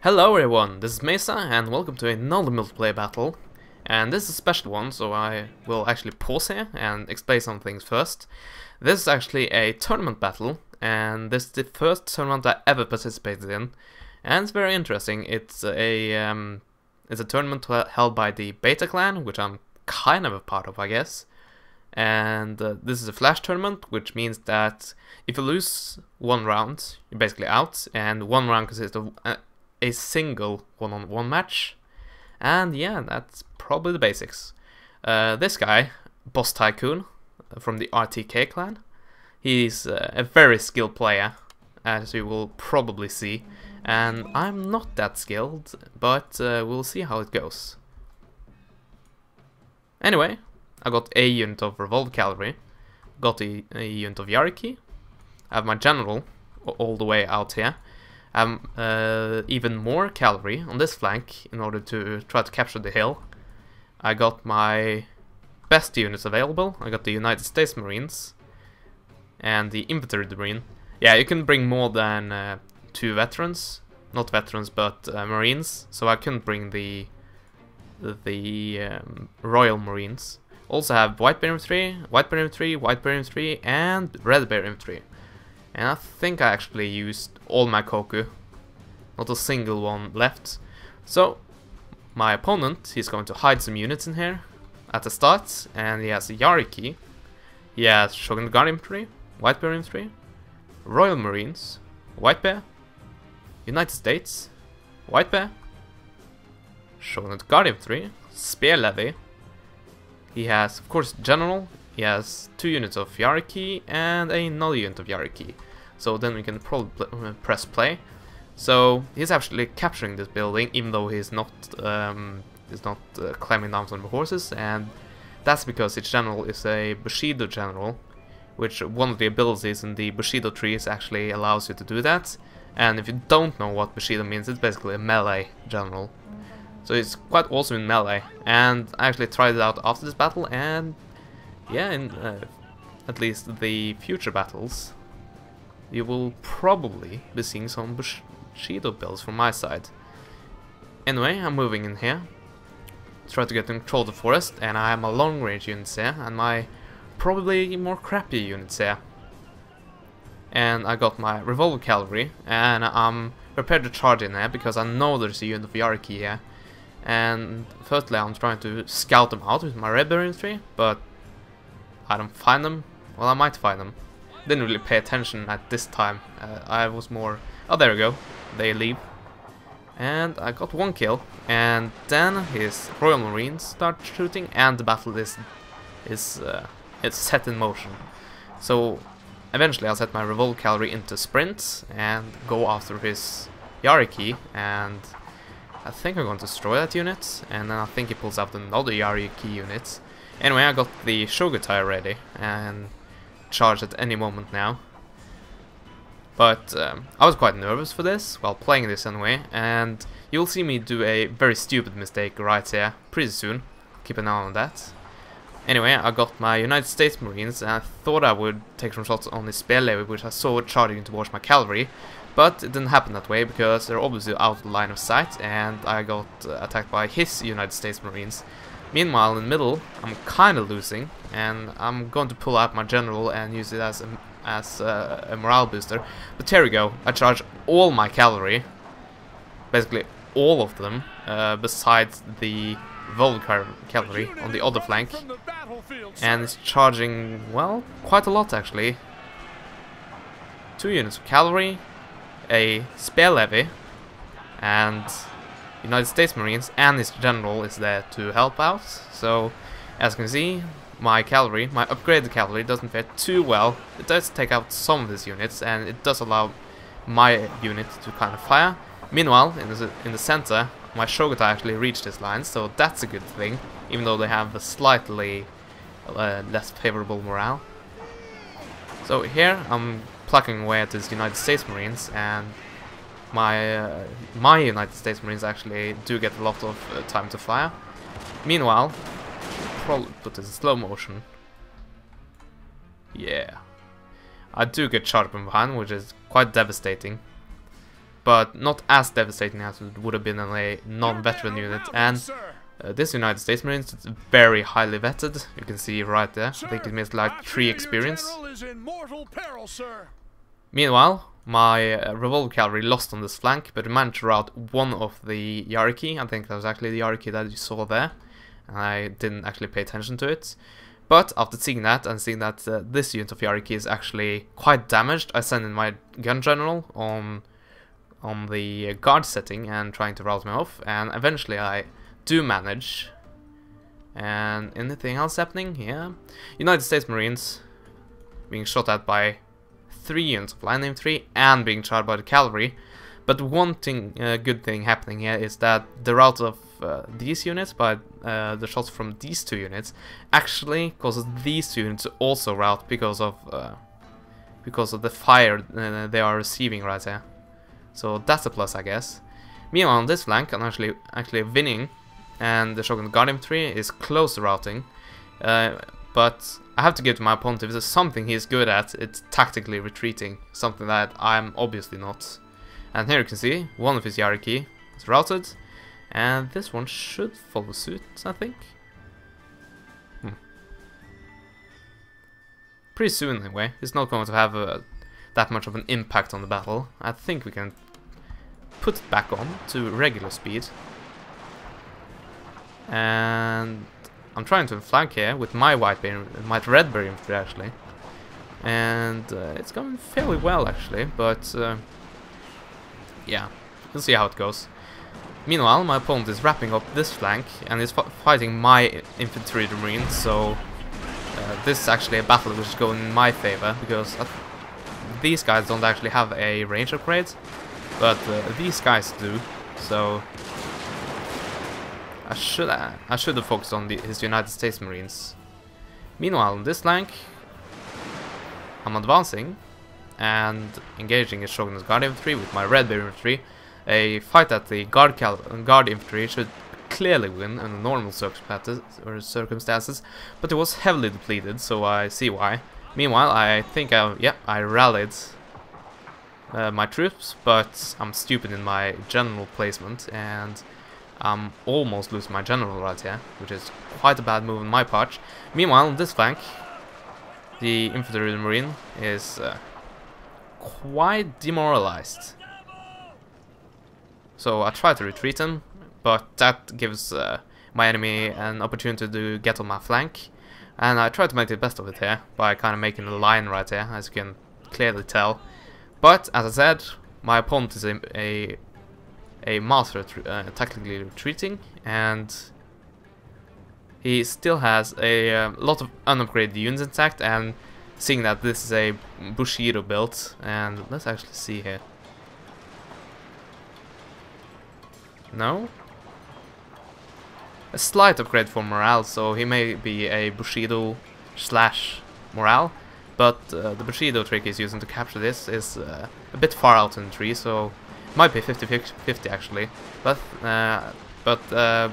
Hello everyone, this is Mesa and welcome to another multiplayer battle. And this is a special one, so I will actually pause here and explain some things first. This is actually a tournament battle, and this is the first tournament I ever participated in. And it's very interesting. It's a tournament held by the Beta clan, which I'm kind of a part of, I guess. And this is a flash tournament, which means that if you lose one round, you're basically out, and one round consists of a single one-on-one match. And yeah, that's probably the basics. This guy, BossTycoOon, from the RTK clan, he's a very skilled player, as you will probably see. And I'm not that skilled, but we'll see how it goes. Anyway, I got a unit of Revolve Cavalry, got a unit of Yariki, I have my general all the way out here. I have even more cavalry on this flank in order to try to capture the hill. I got my best units available. I got the United States Marines and the Infantry Marine. Yeah, you can bring more than 2 veterans. Not veterans, but Marines. So I couldn't bring the Royal Marines. Also have White Bear Infantry, White Bear Infantry, White Bear Infantry, and Red Bear Infantry. And I think I actually used all my Koku. Not a single one left. So, my opponent, he's going to hide some units in here at the start. And he has a Yariki. He has Shogun Guard Infantry, White Bear Infantry, Royal Marines, White Bear, United States, White Bear, Shogun Guard Infantry, Spear Levy. He has, of course, General. He has 2 units of Yariki and another unit of Yariki. So then we can probably press play. So he's actually capturing this building, even though he's not climbing down on the horses, and that's because each general is a Bushido general, which one of the abilities in the Bushido trees actually allows you to do that. And if you don't know what Bushido means, it's basically a melee general. So it's quite awesome in melee, and I actually tried it out after this battle, and yeah, in at least the future battles, you will probably be seeing some Bushido builds from my side. Anyway, I'm moving in here, try to get control of the forest, and I have my long range units here, and my probably more crappy units here. And I got my Revolver Cavalry, and I'm prepared to charge in there, because I know there's a unit of Yariki here. And firstly, I'm trying to scout them out with my Red Bear Infantry, but I don't find them. Well, I might find them. Didn't really pay attention at this time. I was more... Oh, there we go. They leave. And I got 1 kill. And then his Royal Marines start shooting, and the battle is set in motion. So eventually I'll set my Revolt Cavalry into sprint and go after his Yariki, and I think I'm going to destroy that unit, and then I think he pulls out another Yariki unit. Anyway, I got the Shogutai ready, and charge at any moment now. But I was quite nervous for this, while playing this anyway, and you'll see me do a very stupid mistake right here, pretty soon. Keep an eye on that. Anyway, I got my United States Marines, and I thought I would take some shots on the Spear Levy, which I saw charging towards my cavalry. But it didn't happen that way, because they're obviously out of the line of sight, and I got attacked by his United States Marines. Meanwhile, in the middle, I'm kind of losing, and I'm going to pull out my general and use it as a morale booster. But here we go, I charge all my cavalry, basically all of them, besides the Volk cavalry on the other flank, and it's charging, well, quite a lot actually. 2 units of cavalry, a Spear Levy, and United States Marines, and his general is there to help out. So, as you can see, my cavalry, my upgraded cavalry, doesn't fare too well. It does take out some of his units, and it does allow my unit to kind of fire. Meanwhile, in the center, my Shogutai actually reached his lines, so that's a good thing, even though they have a slightly less favorable morale. So here, I'm plucking away at his United States Marines, and my United States Marines actually do get a lot of time to fire. Meanwhile, probably put this in slow motion. Yeah, I do get charged from behind, which is quite devastating. but not as devastating as it would have been in a non-veteran unit. And this United States Marines is very highly vetted. You can see right there. I think it means like 3 experience. Meanwhile, my revolver cavalry lost on this flank, but managed to rout one of the Yariki. I think that was actually the Yariki that you saw there. And I didn't actually pay attention to it. But after seeing that and seeing that this unit of Yariki is actually quite damaged, I sent in my gun general on the guard setting and trying to rout me off. And eventually I do manage. And anything else happening? Yeah. United States Marines being shot at by 3 units of line infantry and being charged by the cavalry. But one thing, good thing happening here is that the rout of these units by the shots from these 2 units actually causes these 2 units to also rout because of the fire they are receiving right here. So that's a plus, I guess. Meanwhile, on this flank, I'm actually winning, and the Shogun Guard Infantry is close to routing. But I have to give to my opponent, if there's something he's good at, it's tactically retreating, something that I'm obviously not. And here you can see, one of his Yariki is routed, and this one should follow suit, I think. Pretty soon anyway, it's not going to have that much of an impact on the battle. I think we can put it back on to regular speed. And I'm trying to flank here with my red berry infantry actually. And it's going fairly well actually, but yeah, we'll see how it goes. Meanwhile, my opponent is wrapping up this flank and is fighting my infantry marines, so this is actually a battle which is going in my favor, because these guys don't actually have a range upgrade, but these guys do, so I should have focused on his United States Marines. Meanwhile, on this flank, I'm advancing and engaging his Shogun's Guard Infantry with my Red Bear Infantry. A fight that the Guard Infantry should clearly win under normal circumstances, but it was heavily depleted, so I see why. Meanwhile, I think I rallied my troops, but I'm stupid in my general placement, and I'm almost losing my general right here, which is quite a bad move on my part. Meanwhile, on this flank, the infantry marine is quite demoralized. So I try to retreat him, but that gives my enemy an opportunity to get on my flank. And I try to make the best of it here by kind of making a line right here, as you can clearly tell. But as I said, my opponent is a master tactically retreating, and he still has a lot of unupgraded units intact. And seeing that this is a Bushido build, and let's actually see here. No? A slight upgrade for morale, so he may be a Bushido / morale, but the Bushido trick he's using to capture this is a bit far out in the tree, so it might be 50-50 actually. But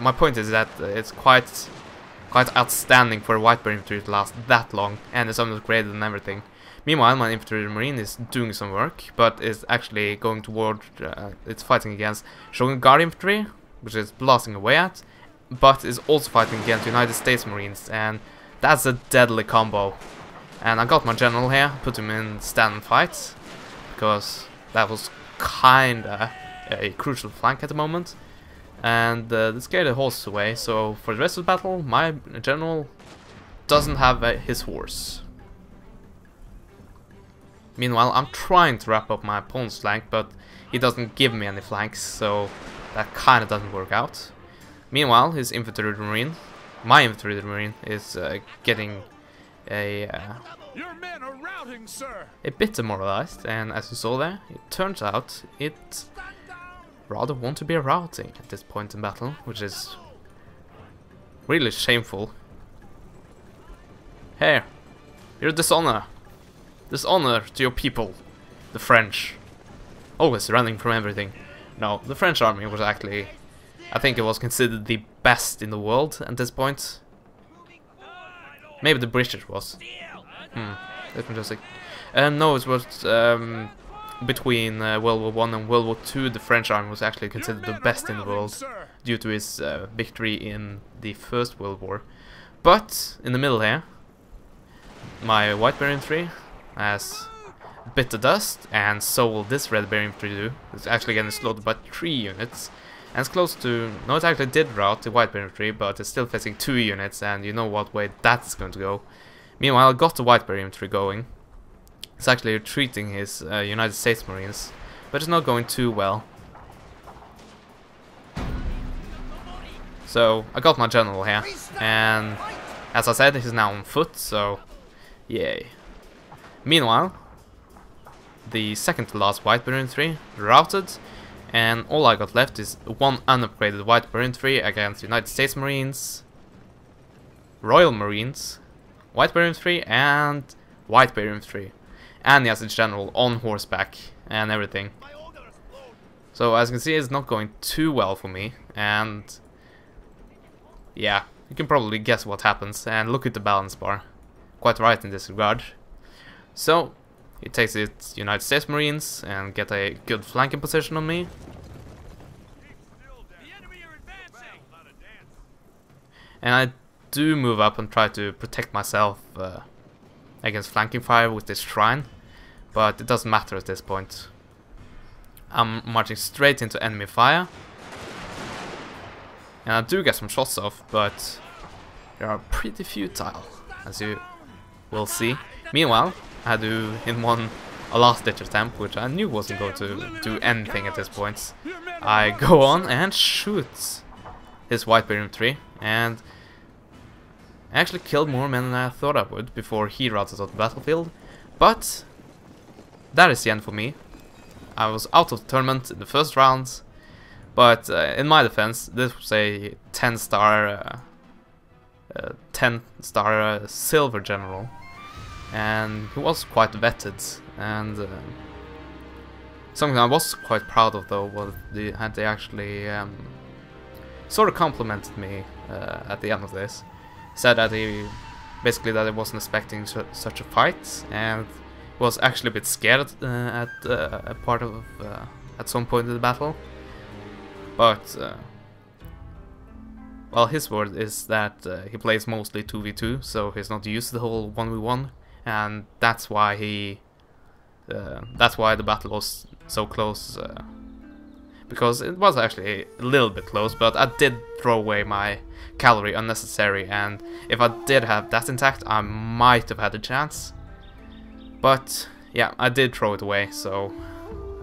my point is that it's quite outstanding for a White Bear infantry to last that long, and it's upgraded and everything. Meanwhile, my infantry marine is doing some work, but is actually going toward, it's fighting against Shogun Guard Infantry, which is blasting away at, but is also fighting against United States Marines, and that's a deadly combo. And I got my general here, put him in stand and fight, because that was kinda a crucial flank at the moment. And this scared the horses away, so for the rest of the battle, my general doesn't have his horse. Meanwhile, I'm trying to wrap up my opponent's flank, but he doesn't give me any flanks, so that kinda doesn't work out. Meanwhile, his infantry marine, my infantry marine, is getting Your men are routing, sir. a bit demoralized, and as you saw there, it turns out it rather want to be routing at this point in battle, which is really shameful. Here, you're dishonor. Dishonor to your people, the French. Always running from everything. No, the French army was actually, I think it was considered the best in the world at this point. Maybe the British was. Let me just say. No, it was between World War One and World War Two, the French army was actually considered the best in the world due to its victory in the First World War. But in the middle here, my White Bear Infantry has bit the dust, and so will this Red Bear Infantry do. It's actually getting slaughtered by 3 units, and it's close to... No, it actually did rout the White Bear Infantry, but it's still facing 2 units, and you know what way that's going to go. Meanwhile, I got the White Bear Infantry going. It's actually retreating his United States Marines, but it's not going too well. So, I got my general here, and as I said, he's now on foot, so yay. Meanwhile, the second to last White Bear Infantry routed, and all I got left is one unupgraded White Bear Infantry against United States Marines, Royal Marines, White Bear Infantry, and White Bear Infantry. And he has his general on horseback and everything. So as you can see, it's not going too well for me, and yeah, you can probably guess what happens, and look at the balance bar. Quite right in this regard. So, he takes its United States Marines and get a good flanking position on me. And I do move up and try to protect myself against flanking fire with this shrine, but it doesn't matter at this point. I'm marching straight into enemy fire, and I do get some shots off, but they are pretty futile, as you will see. Meanwhile, I do in a last ditch attempt, which I knew wasn't going to do anything at this point. I go on and shoot his White Bear Infantry, and I actually killed more men than I thought I would before he routed out the battlefield. But that is the end for me. I was out of the tournament in the first round, but in my defense, this was a 10-star silver general, and he was quite vetted. And something I was quite proud of, though, was they actually sort of complimented me at the end of this. Said that he wasn't expecting such a fight, and was actually a bit scared at some point in the battle. But well, his word is that he plays mostly 2v2, so he's not used to the whole 1v1, and that's why the battle was so close. Because it was actually a little bit close, but I did throw away my cavalry unnecessary, and if I did have that intact, I might have had a chance. But yeah, I did throw it away, so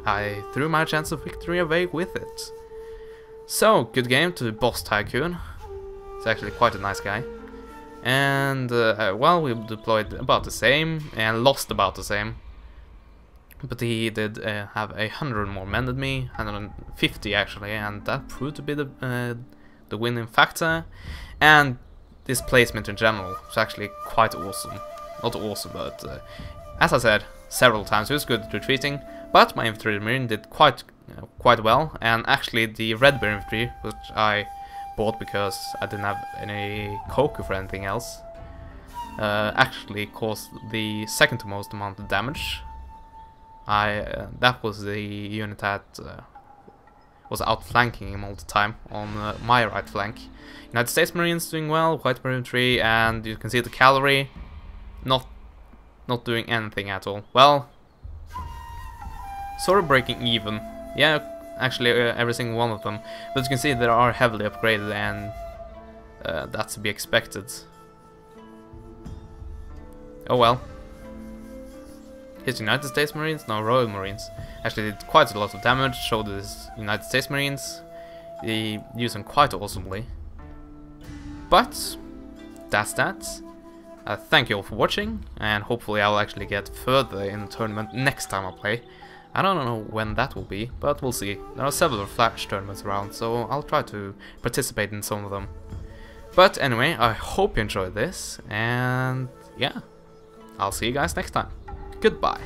I threw my chance of victory away with it. So, good game to BossTycoOon. He's actually quite a nice guy. And well, we deployed about the same and lost about the same. But he did have 100 more men than me, 150 actually, and that proved to be the winning factor. And this placement in general was actually quite awesome. Not awesome, but as I said several times, it was good at retreating. But my infantry marine did quite well, and actually the Red Bear infantry, which I bought because I didn't have any coker for anything else, actually caused the second to most amount of damage. That was the unit that was outflanking him all the time on my right flank. United States Marines doing well, White Bear Infantry, and you can see the cavalry not doing anything at all. Well, sort of breaking even. Yeah, actually every single one of them. But you can see they are heavily upgraded, and that's to be expected. Oh well. His United States Marines, no, Royal Marines, actually did quite a lot of damage, showed his United States Marines. They used them quite awesomely. But that's that. Thank you all for watching, and hopefully I'll actually get further in the tournament next time I play. I don't know when that will be, but we'll see. There are several Flash tournaments around, so I'll try to participate in some of them. But anyway, I hope you enjoyed this, and yeah, I'll see you guys next time. Goodbye.